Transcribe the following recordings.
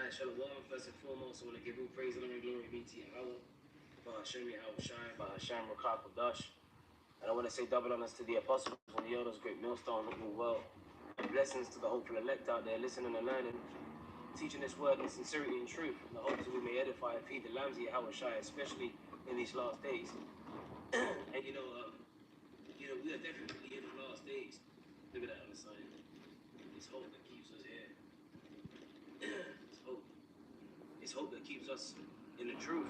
Alright, Shalom. First and foremost, I want to give all praise and glory be to Yahweh, 𝐏𝐫𝐸𝐻𝐿 𝐈𝐬𝐫𝐚𝐞𝐥. And I want to say double honors to the apostles and the elders, great millstone, looking well. And blessings to the hopeful elect out there, listening and learning, teaching this word in sincerity and truth. And the hope that we may edify and feed the lambs of Yahweh Shai, especially in these last days. And we are definitely in the last days. Look at that on the sign. It's hope that keeps us here. It's hope. It's hope that keeps us in the truth,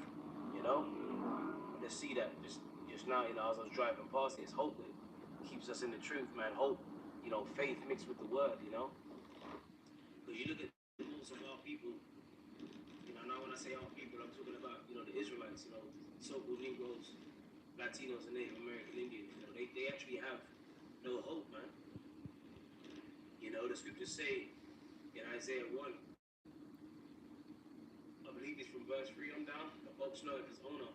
Let's see that just now, as I was driving past it, it's hope that keeps us in the truth, man. Hope, faith mixed with the word, Because you look at most of our people, now when I say our people, I'm talking about, the Israelites, so-called Negroes, Latinos, and Native American Indians, they actually have no hope, man. The scriptures say in Isaiah 1, I believe it's from verse 3 on down, the ox knoweth his owner,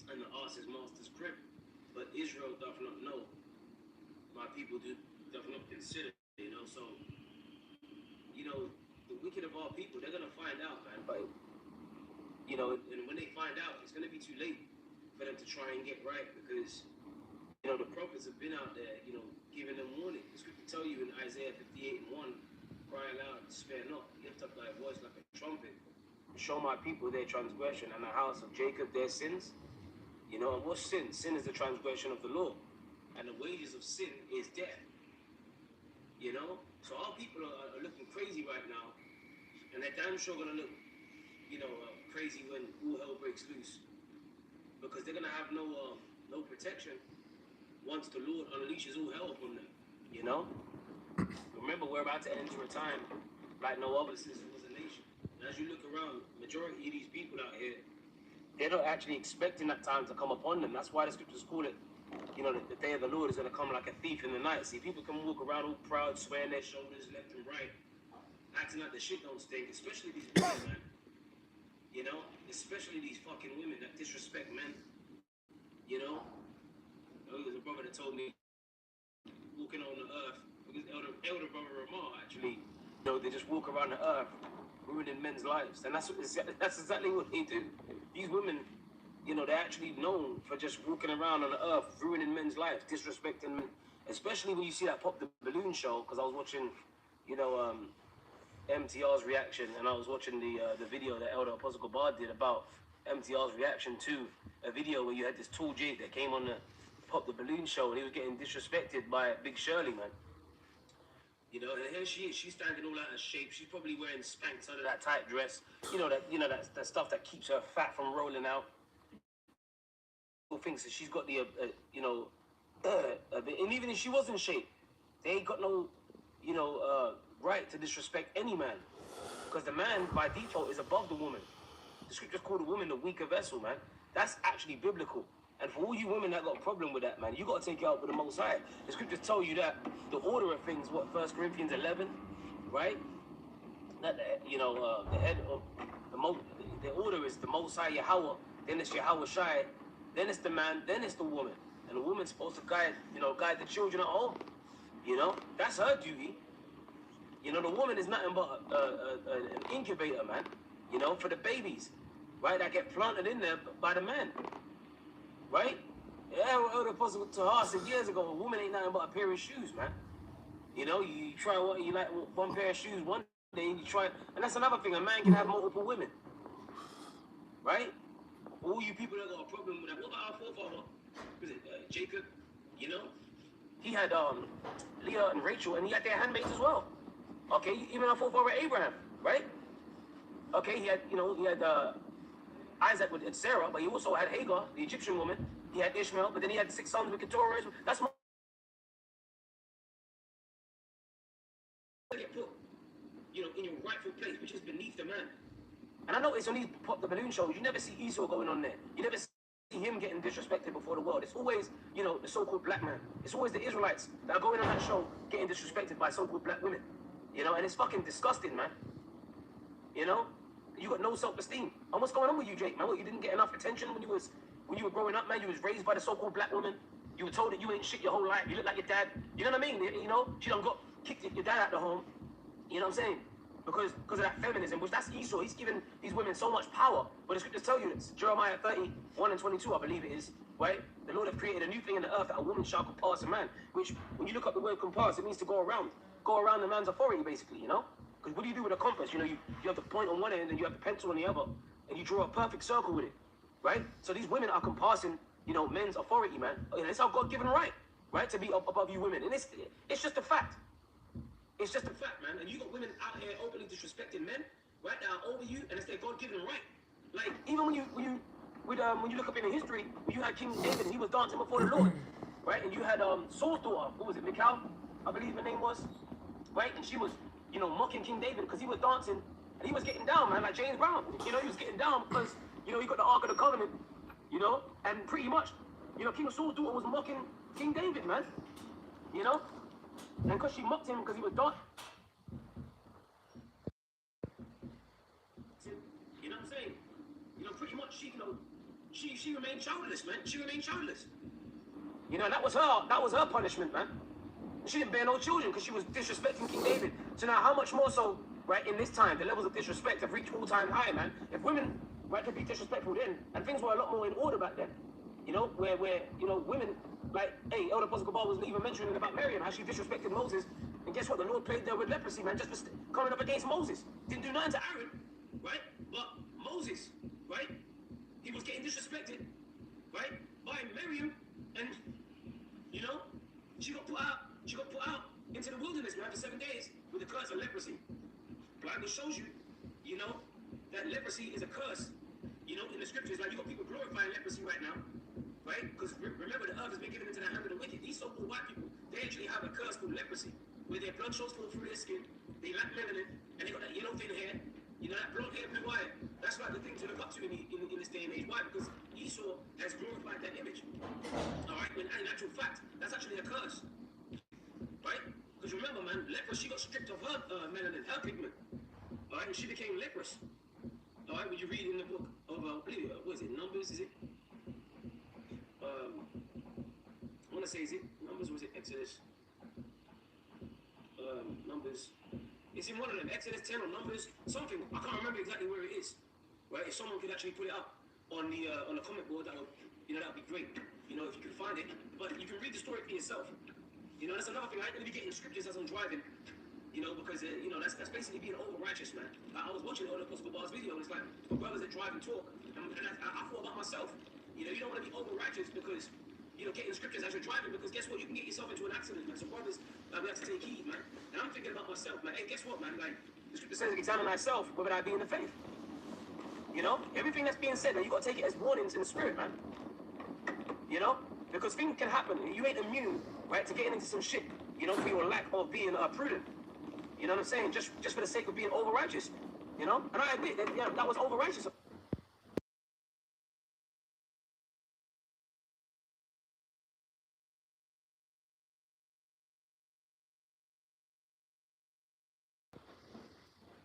and the ass his master's crib. But Israel doth not know. My people doth not consider, So, the wicked of our people, they're going to find out, man. But, and when they find out, it's going to be too late for them to try and get right because, the prophets have been out there, giving them warning. The scripture tell you in Isaiah 58 and 1, cry aloud, spare not, lift up thy voice like a trumpet. Show my people their transgression and the house of Jacob their sins. And what's sin? Sin is the transgression of the law. And the wages of sin is death. So our people are looking crazy right now. And they're damn sure going to look, crazy when all hell breaks loose. Because they're going to have no protection once the Lord unleashes all hell upon them. Remember, we're about to enter a time like no other since it was a nation. And as you look around, majority of these people out here, they're not actually expecting that time to come upon them. That's why the scriptures call it, the day of the Lord is going to come like a thief in the night. See, people can walk around all proud, swearing their shoulders left and right, acting like the shit don't stink, especially these women, man. Especially these fucking women that disrespect men. There was a brother that told me, walking on the earth, because elder brother Ramar actually, they just walk around the earth, ruining men's lives. And that's exactly what they do. These women, they're actually known for just walking around on the earth, ruining men's lives, disrespecting men. Especially when you see that Pop the Balloon show, because I was watching, MTR's reaction, and I was watching the video that Elder Apostle 𝐏𝐫𝐸 did about MTR's reaction to a video where you had this tall Jake that came on the Pop the Balloon show, and he was getting disrespected by Big Shirley, man. And here she is. She's standing all out of shape. She's probably wearing Spanx under that tight dress. That stuff that keeps her fat from rolling out. People thinks that she's got the, and even if she was in shape, they ain't got no, right to disrespect any man. Because the man, by default, is above the woman. The scriptures call the woman the weaker vessel, man. That's actually biblical. And for all you women that got a problem with that, man, you got to take it out with the Most High. The scriptures tell you that the order of things, 1 Corinthians 11, right? That, the head of the order is the Most High Yahweh, then it's Yahweh Shai, then it's the man, then it's the woman. And the woman's supposed to guide the children at home. That's her duty. The woman is nothing but an incubator, man, for the babies, right, that get planted in there by the man. Right? Yeah, what Elder Apostle 𝐸𝐻 said years ago, a woman ain't nothing but a pair of shoes, man. You try you like one pair of shoes one day, and you try, and that's another thing. A man can have multiple women, right? All you people that got a problem with that, what about our forefather? Was it Jacob? He had Leah and Rachel, and he had their handmaids as well. Okay, even our forefather Abraham, right? Okay, he had Isaac with Sarah, but he also had Hagar, the Egyptian woman. He had Ishmael, but then he had 6 sons with Keturah. That's more. Get put, in your rightful place, which is beneath the man. And I know it's on these Pop the Balloon shows. You never see Esau going on there. You never see him getting disrespected before the world. It's always, the so-called black man. It's always the Israelites that are going on that show getting disrespected by so-called black women. And it's fucking disgusting, man. You got no self-esteem. And what's going on with you, Jake, man? What, you didn't get enough attention when you were growing up, man? You was raised by the so-called black woman. You were told that you ain't shit your whole life. You look like your dad. You know what I mean? She done got kicked your dad out the home. You know what I'm saying? because of that feminism, which that's Esau. He's given these women so much power. But the scriptures tell you this. Jeremiah 31:22, I believe it is, right? The Lord have created a new thing in the earth, that a woman shall compass a man. Which, when you look up the word compass, it means to go around the man's authority, basically, you know? Because what do you do with a compass? You know, you have the point on one end and you have the pencil on the other, and you draw a perfect circle with it, right? So these women are compassing, you know, men's authority, man. And it's our God-given right, to be up above you women. And it's just a fact. It's just a fact, man. And you got women out here openly disrespecting men, right, that are over you, and it's their God-given right. Like, even when you look up in the history, when you had King David, and he was dancing before the Lord, right? And you had Saul's daughter, what was it, 𝐏𝐫𝐸, I believe her name was, right? And she was, you know, mocking King David because he was dancing, and he was getting down, man, like James Brown. You know, he was getting down because, you know, he got the Ark of the Covenant, you know, and pretty much, you know, King Saul's daughter was mocking King David, man, you know? And because she mocked him because he was dancing, you know what I'm saying? You know, pretty much she remained childless, man. She remained childless. You know, that was her punishment, man. She didn't bear no children because she was disrespecting King David. So now, how much more so, right, in this time, the levels of disrespect have reached all-time high, man. If women, right, could be disrespectful then, and things were a lot more in order back then, you know, where you know, women, like, hey, Elder Apostle 𝐏𝐫𝐸 was even mentioning about Miriam, how she disrespected Moses, and guess what? The Lord played there with leprosy, man, just for coming up against Moses. Didn't do nothing to Aaron, right? But Moses, right, he was getting disrespected, right, by Miriam, and, you know, she got put out into the wilderness, man, for 7 days with the curse of leprosy. Right? It shows you, you know, that leprosy is a curse. You know, in the scriptures, like, you got people glorifying leprosy right now, right? Because remember, the earth has been given into the hand of the wicked. These so-called white people, they actually have a curse called leprosy, where their blood shows fall through their skin, they lack melanin, and they got that yellow thin hair, you know, that blonde hair, blue eye. That's like the thing to look up to in this day and age. Why? Because Esau has glorified that image. All right? When in actual fact, that's actually a curse. Right? Because remember, man, leprous, she got stripped of her melanin, her pigment. All right? And she became leprous. All right? When you read in the book of, what is it, Numbers, is it? I want to say, is it Numbers or is it Exodus? Numbers. It's in one of them, Exodus 10 or Numbers, something. I can't remember exactly where it is. Right? If someone could actually put it up on the comment board, that would, you know, that would be great. You know, if you could find it. But you can read the story for yourself. You know, that's another thing. I ain't going to be getting scriptures as I'm driving, you know, because, you know, that's basically being over-righteous, man. I was watching Elder Apostle 𝐏𝐸𝐸's video, and it's like, for brothers that drive and talk, and I thought about myself. You know, you don't want to be over-righteous because, you know, getting scriptures as you're driving, because guess what? You can get yourself into an accident, man. So brothers, we have to take heed, man. And I'm thinking about myself, man. Hey, guess what, man? Like, the scripture says, examine thyself, whether I be in the faith. You know? Everything that's being said, man, you got to take it as warnings in the spirit, man. You know? Because things can happen. You ain't immune, right, to getting into some shit, you know, for your lack of being prudent. You know what I'm saying? Just for the sake of being over-righteous, you know? And I admit that, yeah, that was over-righteous.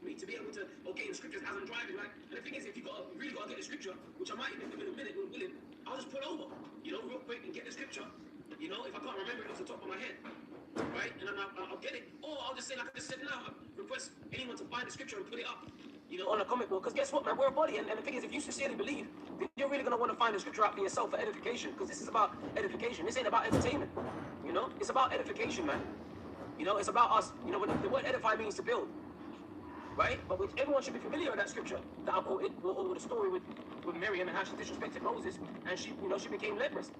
Me to be able to, okay, in scriptures as I'm driving, right? And the thing is, if you really got to get the scripture, which I might even do in a minute, when willing, I'll just pull over, you know, real quick and get the scripture. You know, if I can't remember it off the top of my head, right? And then I'll get it. Or I'll just say, like I just said now, I request anyone to find the scripture and put it up, you know, on a comment board. Because guess what, man? We're a body. And the thing is, if you sincerely believe, then you're really going to want to find the scripture out for yourself for edification. Because this is about edification. This ain't about entertainment. You know? It's about edification, man. You know, it's about us. You know, the word edify means to build. Right? But everyone should be familiar with that scripture that I quoted, or the story with Miriam and how she disrespected Moses, and she, you know, she became leprous.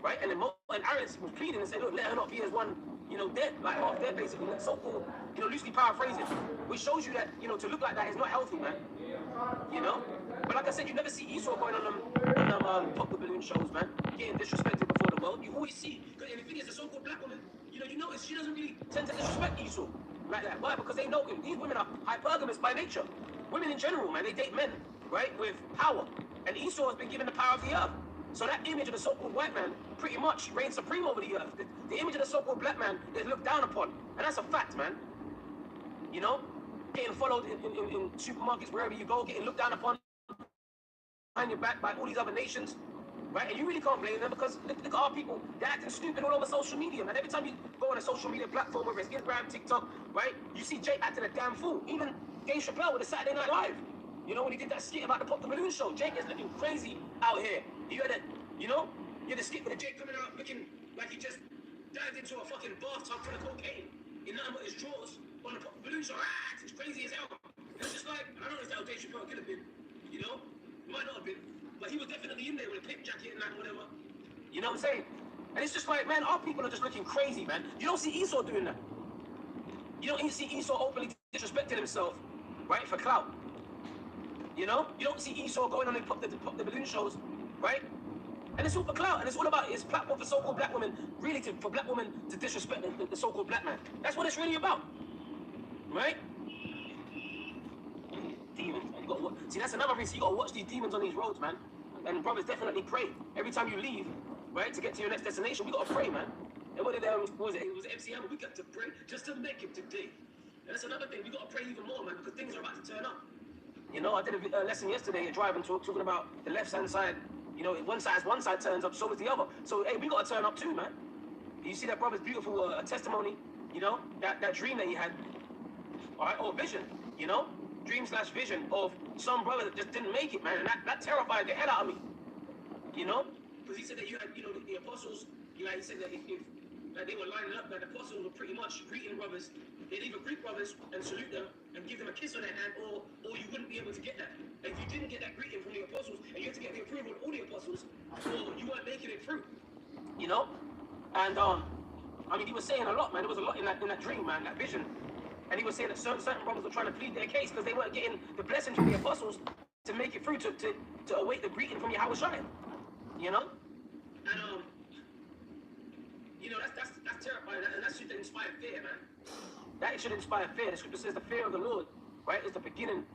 Right? And then Aaron was pleading and said, look, let her not be as one, you know, dead, like half dead, basically. That's so-called, you know, loosely paraphrasing, which shows you that, you know, to look like that is not healthy, man. You know? But like I said, you never see Esau going on them pop the balloon shows, man, getting disrespected before the world. You always see, because the thing is, the so-called black woman, you know, you notice she doesn't really tend to disrespect Esau like that. Why? Because they know these women are hypergamous by nature. Women in general, man, they date men, right, with power. And Esau has been given the power of the earth. So that image of the so-called white man pretty much reigns supreme over the earth. The image of the so-called black man is looked down upon. And that's a fact, man. You know? Getting followed in supermarkets, wherever you go, getting looked down upon behind your back by all these other nations. Right? And you really can't blame them because look at our people. They're acting stupid all over social media, man. Every time you go on a social media platform, whether it's Instagram, TikTok, right? You see Jay acting a damn fool. Even Dave Chappelle with the Saturday Night Live. You know, when he did that skit about the Pop the Balloon show. Jake is looking crazy out here. You had that, you know? You had the skit with the Jake coming out looking like he just dived into a fucking bathtub full of cocaine in nothing but his drawers on the Pop the Balloon show. Ah, it's crazy as hell. It's just like, I don't know if that Dave Chappelle could have been, you know? Might not have been. But he was definitely in there with a pip jacket and that, whatever. You know what I'm saying? And it's just like, man, our people are just looking crazy, man. You don't see Esau doing that. You don't see Esau openly disrespecting himself, right, for clout. You know? You don't see Esau going on and pop the balloon shows, right? And it's all for clout, and it's all about his platform for so-called black women, really for black women to disrespect the so-called black man. That's what it's really about, right? Demons. See, that's another reason you got to watch these demons on these roads, man. And brothers definitely pray. Every time you leave, right, to get to your next destination, we got to pray, man. And what was it? It was MC Hammer. We got to pray just to make it today. And that's another thing. We got to pray even more, man, because things are about to turn up. You know, I did a lesson yesterday at driving talking about the left-hand side. You know, one side turns up, so is the other. So, hey, we got to turn up too, man. You see that brother's beautiful testimony, you know, that dream that he had, all right, or vision, you know, dream/vision of some brother that just didn't make it, man, and that terrified the hell out of me, you know, because he said that you had, you know, the apostles, you know, he said that if they were lining up, that the apostles were pretty much greeting brothers. They'd either greet brothers and salute them and give them a kiss on their hand, or you wouldn't be able to get that. And if you didn't get that greeting from the apostles, and you had to get the approval of all the apostles, or you weren't making it through, you know. And I mean, he was saying a lot, man. There was a lot in that dream, man, that vision. And he was saying that certain brothers were trying to plead their case because they weren't getting the blessings from the apostles to make it through, to await the greeting from Yahweh Shai, you know. And you know, that's terrifying, and that should inspire fear, man. That should inspire fear. The scripture says the fear of the Lord, right, is the beginning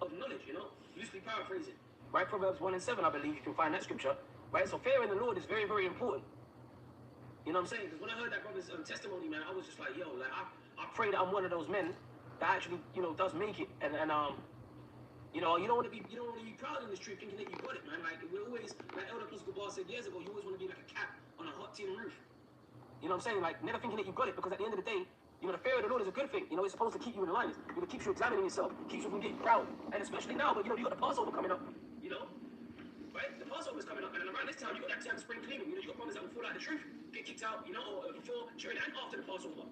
of knowledge, you know. Loosely paraphrasing, right? Proverbs 1:7, I believe you can find that scripture, right? So fear in the Lord is very, very important. You know what I'm saying? Because when I heard that brother's testimony, man, I was just like, yo, like I pray that I'm one of those men that actually, you know, does make it, and you know, you don't want to be proud in this truth, thinking that you got it, man. Like we're always, like Elder 𝐏𝐫𝐸𝐸 said years ago, you always want to be like a cat on a hot tin roof. You know what I'm saying? Like never thinking that you got it, because at the end of the day, you know, the fear of the Lord is a good thing. You know, it's supposed to keep you in line. It keeps you examining yourself, keeps you from getting proud, and especially now. But you know, you got the Passover coming up. You know, right? The Passover is coming up, and around this time, you got that time of spring cleaning. You know, you got brothers that will fall out of the truth, get kicked out. You know, or before, during, and after the Passover.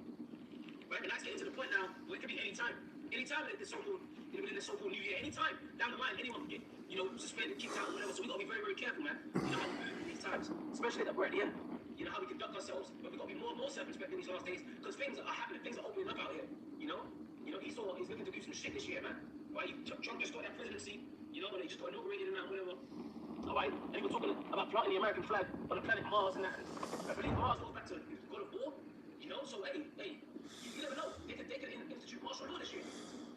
Right? And that's getting to the point now where it could be any time in the so-called, you know, in the so-called New Year, any time down the line, anyone can get, you know, suspended, kicked out, whatever. So we gotta be very, very careful, man. You know how we move these times, especially that we're at the end. You know how we conduct ourselves, but we gotta be more and more circumspect in these last days, because things are happening, things are opening up out here. You know, Esau is looking to do some shit this year, man. Right? Trump just got that presidency, you know, and they just got inaugurated and that, whatever. All right, and he was talking about planting the American flag on the planet Mars and that. I believe Mars goes back to God of War, you know. So hey, you never know. They could institute martial law this year,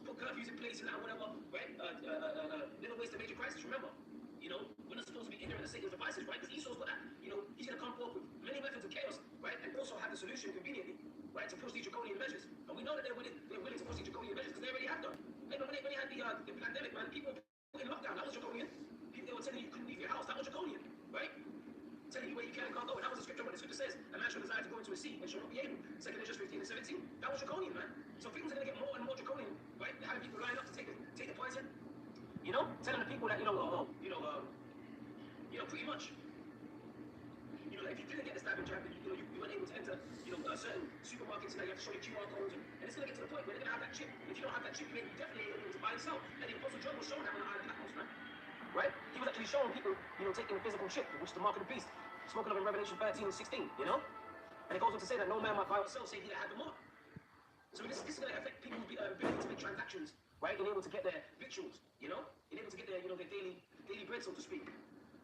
put curfews in place and that, whatever. Right? Little ways to major crisis. Remember, you know, we're not supposed to be ignorant of Satan's devices, right? Because Esau's got that. You know, he's gonna come forth with many methods of chaos, right? And also have the solution conveniently, right, to push these draconian measures. And we know that they're willing to push these draconian measures because they already have done. Hey, when they had the pandemic, man, people were in lockdown. That was draconian. People, they were telling you couldn't leave your house. That was draconian, right? Telling you where you can and can't go. And that was the scripture. What the scripture says, a man shall desire to go into a sea and shall not be able. 2 Corinthians 15 and 17. That was draconian, man. So things are gonna get more and more draconian, right? Having people line up to take the poison. You know, telling the people that pretty much. You know, if you didn't get the stabbing jab, you know, you weren't able to enter, you know, certain supermarkets and you have to show your QR codes, and it's gonna get to the point where they're gonna have that chip. If you don't have that chip, you definitely ain't able to buy and sell. And the Apostle John was showing that on the Island of Patmos, man. Right? He was actually showing people, you know, taking the physical chip, which is the mark of the beast, spoken of in Revelation 13 and 16, you know? And it goes on to say that no man might by himself say he that had the mark. So this is going to affect people's ability to make transactions, right? And able to get their victuals, you know? And able to get their, you know, their daily bread, so to speak.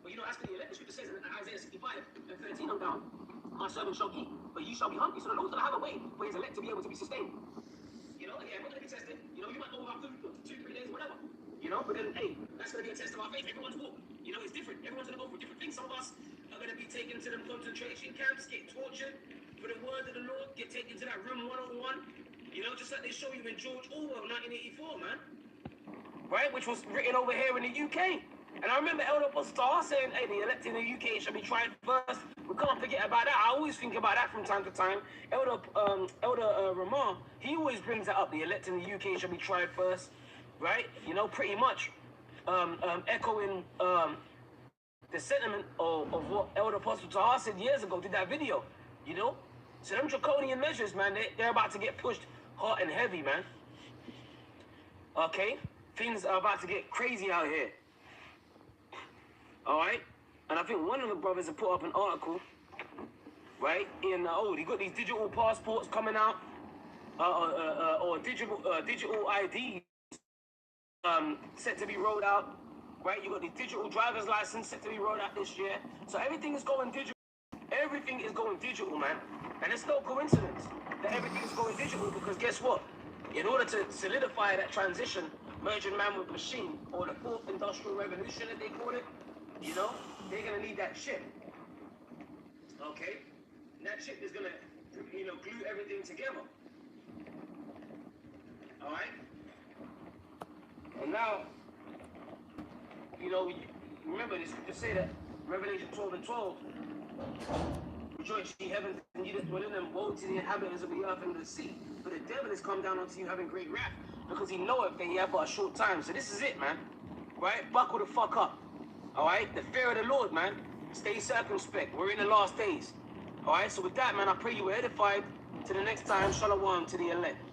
But you know, as for the elect, the scripture says in Isaiah 65 and 13 on down, my servant shall eat, but ye shall be hungry. So the Lord's going to have a way for his elect to be able to be sustained. You know, again, we're going to be tested. You know, you might go without food for 2-3 days, whatever. You know, but then, hey, that's going to be a test of our faith. Everyone's walk, you know, it's different. Everyone's going to go through different things. Some of us are going to be taken to them concentration camps, get tortured for the word of the Lord, get taken to that room 101. You know, just like they show you in George Orwell, 1984, man. Right? Which was written over here in the UK. And I remember Elder Star saying, hey, the elect in the UK should be tried first. We can't forget about that. I always think about that from time to time. Elder Ramon, he always brings that up. The elect in the UK should be tried first. right? You know, pretty much echoing the sentiment of what Elder Apostle Tahar said years ago, did that video, you know? So them draconian measures, man, they're about to get pushed hot and heavy, man. Okay? Things are about to get crazy out here. All right? And I think one of the brothers had put up an article, right? In, they got these digital passports coming out, or digital ID set to be rolled out, right? You got the digital driver's license set to be rolled out this year. So everything is going digital. Everything is going digital, man. And it's no coincidence that everything is going digital, because guess what? In order to solidify that transition, merging man with machine, or the fourth industrial revolution that they call it, you know, they're going to need that chip. Okay? And that chip is going to, you know, glue everything together. All right? And now, you know, remember, the scriptures say that, Revelation 12:12, rejoice ye heavens and ye that dwell in them, woe to the inhabitants of the earth and the sea. For the devil has come down unto you having great wrath, because he knoweth that he have but a short time. So this is it, man. Right? Buckle the fuck up. Alright? The fear of the Lord, man. Stay circumspect. We're in the last days. Alright? So with that, man, I pray you were edified. To the next time, shalom to the elect.